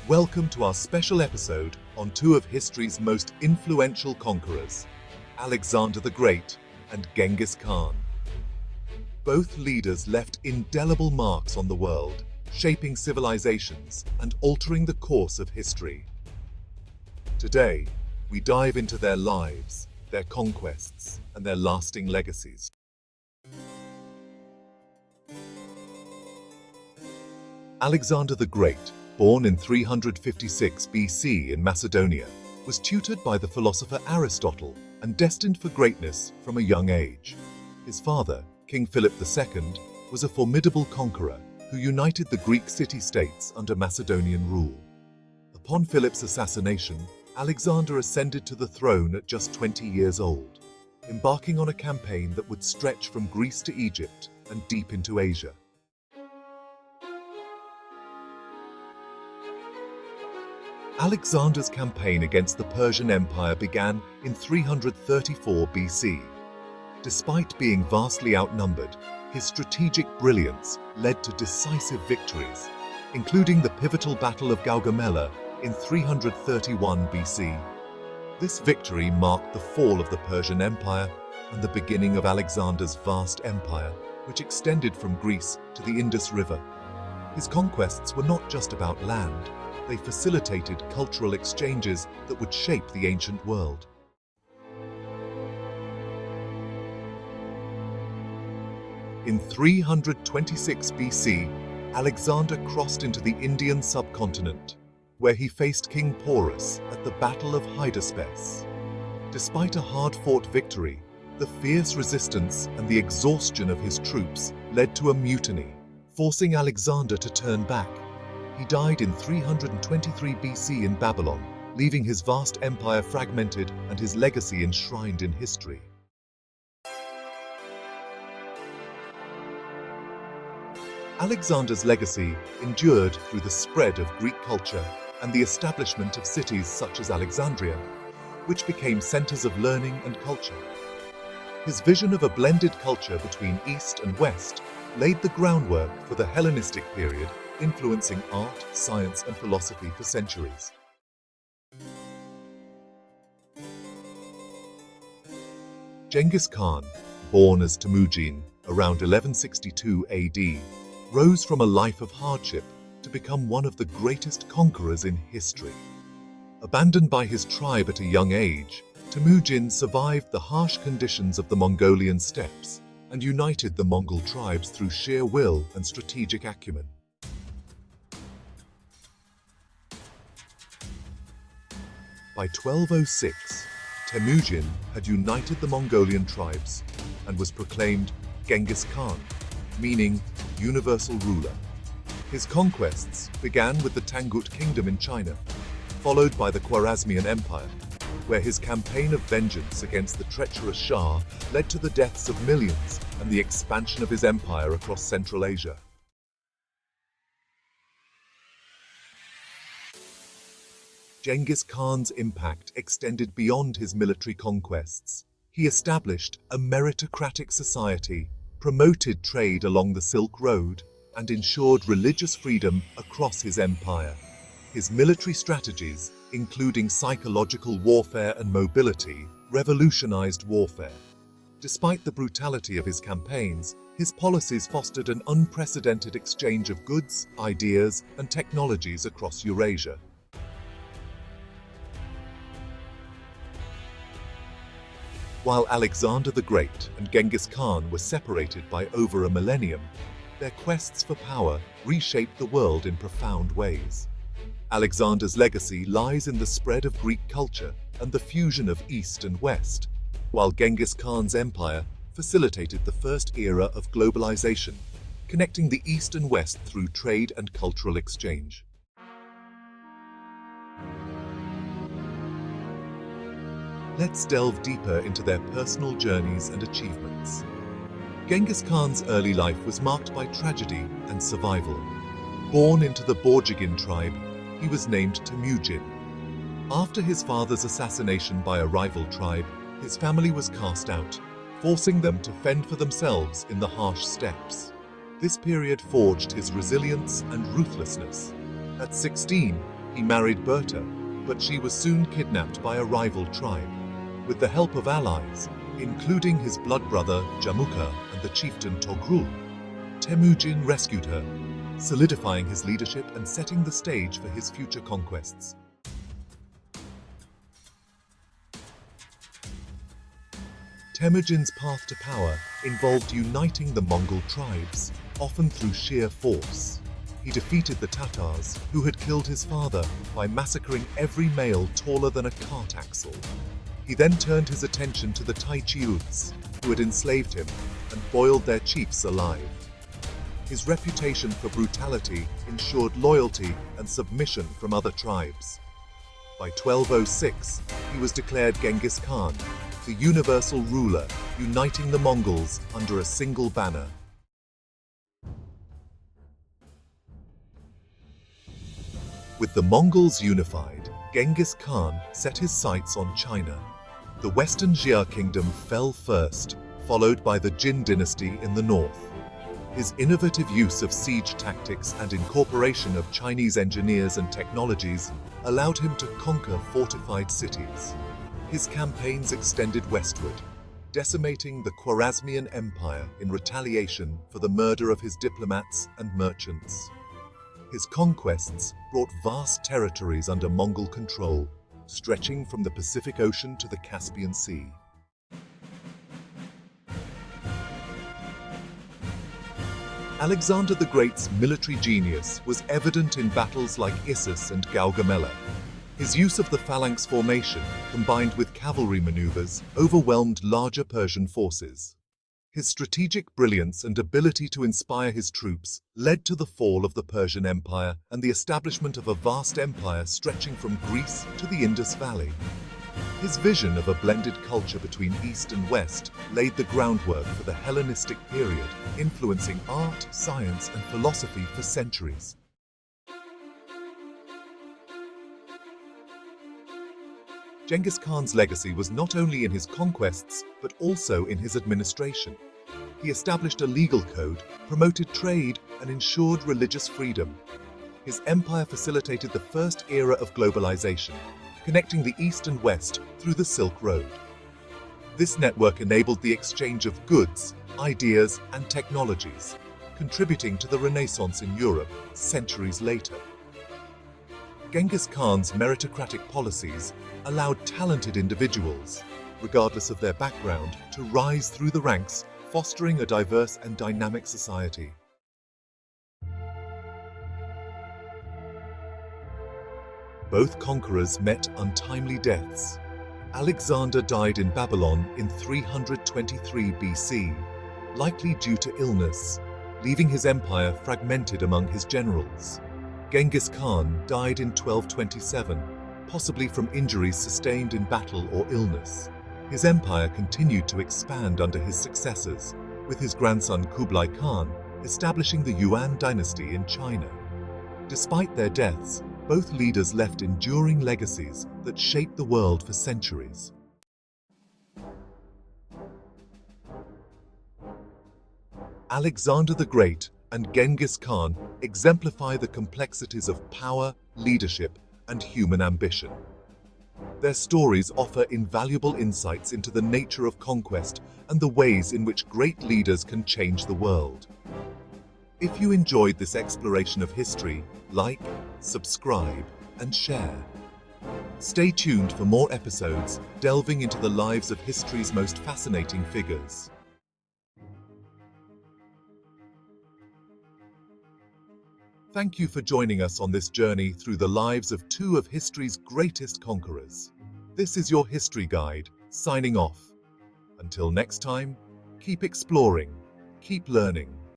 Welcome to our special episode on two of history's most influential conquerors, Alexander the Great and Genghis Khan. Both leaders left indelible marks on the world, shaping civilizations and altering the course of history. Today, we dive into their lives, their conquests, and their lasting legacies. Alexander the Great, born in 356 BC in Macedonia, was tutored by the philosopher Aristotle and destined for greatness from a young age. His father, King Philip II, was a formidable conqueror who united the Greek city-states under Macedonian rule. Upon Philip's assassination, Alexander ascended to the throne at just 20 years old, embarking on a campaign that would stretch from Greece to Egypt and deep into Asia. Alexander's campaign against the Persian Empire began in 334 BC. Despite being vastly outnumbered, his strategic brilliance led to decisive victories, including the pivotal Battle of Gaugamela in 331 BC. This victory marked the fall of the Persian Empire and the beginning of Alexander's vast empire, which extended from Greece to the Indus River. His conquests were not just about land. They facilitated cultural exchanges that would shape the ancient world. In 326 BC, Alexander crossed into the Indian subcontinent, where he faced King Porus at the Battle of Hydaspes. Despite a hard-fought victory, the fierce resistance and the exhaustion of his troops led to a mutiny, forcing Alexander to turn back. He died in 323 BC in Babylon, leaving his vast empire fragmented and his legacy enshrined in history. Alexander's legacy endured through the spread of Greek culture and the establishment of cities such as Alexandria, which became centers of learning and culture. His vision of a blended culture between East and West laid the groundwork for the Hellenistic period, influencing art, science, and philosophy for centuries. Genghis Khan, born as Temujin around 1162 AD, rose from a life of hardship to become one of the greatest conquerors in history. Abandoned by his tribe at a young age, Temujin survived the harsh conditions of the Mongolian steppes and united the Mongol tribes through sheer will and strategic acumen. By 1206, Temujin had united the Mongolian tribes and was proclaimed Genghis Khan, meaning universal ruler. His conquests began with the Tangut Kingdom in China, followed by the Khwarezmian Empire, where his campaign of vengeance against the treacherous Shah led to the deaths of millions and the expansion of his empire across Central Asia. Genghis Khan's impact extended beyond his military conquests. He established a meritocratic society, promoted trade along the Silk Road, and ensured religious freedom across his empire. His military strategies, including psychological warfare and mobility, revolutionized warfare. Despite the brutality of his campaigns, his policies fostered an unprecedented exchange of goods, ideas, and technologies across Eurasia. While Alexander the Great and Genghis Khan were separated by over a millennium, their quests for power reshaped the world in profound ways. Alexander's legacy lies in the spread of Greek culture and the fusion of East and West, while Genghis Khan's empire facilitated the first era of globalization, connecting the East and West through trade and cultural exchange. Let's delve deeper into their personal journeys and achievements. Genghis Khan's early life was marked by tragedy and survival. Born into the Borjigin tribe, he was named Temujin. After his father's assassination by a rival tribe, his family was cast out, forcing them to fend for themselves in the harsh steppes. This period forged his resilience and ruthlessness. At 16, He married Berta, but she was soon kidnapped by a rival tribe. With the help of allies, including his blood brother Jamukha and the chieftain Togrul, Temujin rescued her, solidifying his leadership and setting the stage for his future conquests. Temujin's path to power involved uniting the Mongol tribes, often through sheer force. He defeated the Tatars, who had killed his father, by massacring every male taller than a cart axle. He then turned his attention to the Taichiuts, who had enslaved him, and boiled their chiefs alive. His reputation for brutality ensured loyalty and submission from other tribes. By 1206, he was declared Genghis Khan, the universal ruler, uniting the Mongols under a single banner. With the Mongols unified, Genghis Khan set his sights on China. The Western Xia kingdom fell first, followed by the Jin dynasty in the north. His innovative use of siege tactics and incorporation of Chinese engineers and technologies allowed him to conquer fortified cities. His campaigns extended westward, decimating the Khwarezmian Empire in retaliation for the murder of his diplomats and merchants. His conquests brought vast territories under Mongol control, stretching from the Pacific Ocean to the Caspian Sea. Alexander the Great's military genius was evident in battles like Issus and Gaugamela. His use of the phalanx formation, combined with cavalry maneuvers, overwhelmed larger Persian forces. His strategic brilliance and ability to inspire his troops led to the fall of the Persian Empire and the establishment of a vast empire stretching from Greece to the Indus Valley. His vision of a blended culture between East and West laid the groundwork for the Hellenistic period, influencing art, science, and philosophy for centuries. Genghis Khan's legacy was not only in his conquests, but also in his administration. He established a legal code, promoted trade, and ensured religious freedom. His empire facilitated the first era of globalization, connecting the East and West through the Silk Road. This network enabled the exchange of goods, ideas, and technologies, contributing to the Renaissance in Europe centuries later. Genghis Khan's meritocratic policies allowed talented individuals, regardless of their background, to rise through the ranks, fostering a diverse and dynamic society. Both conquerors met untimely deaths. Alexander died in Babylon in 323 BC, likely due to illness, leaving his empire fragmented among his generals. Genghis Khan died in 1227, possibly from injuries sustained in battle or illness. His empire continued to expand under his successors, with his grandson Kublai Khan establishing the Yuan dynasty in China. Despite their deaths, both leaders left enduring legacies that shaped the world for centuries. Alexander the Great and Genghis Khan exemplify the complexities of power, leadership, and human ambition. Their stories offer invaluable insights into the nature of conquest and the ways in which great leaders can change the world. If you enjoyed this exploration of history, like, subscribe, and share. Stay tuned for more episodes delving into the lives of history's most fascinating figures. Thank you for joining us on this journey through the lives of two of history's greatest conquerors. This is your History Guide, signing off. Until next time, keep exploring, keep learning,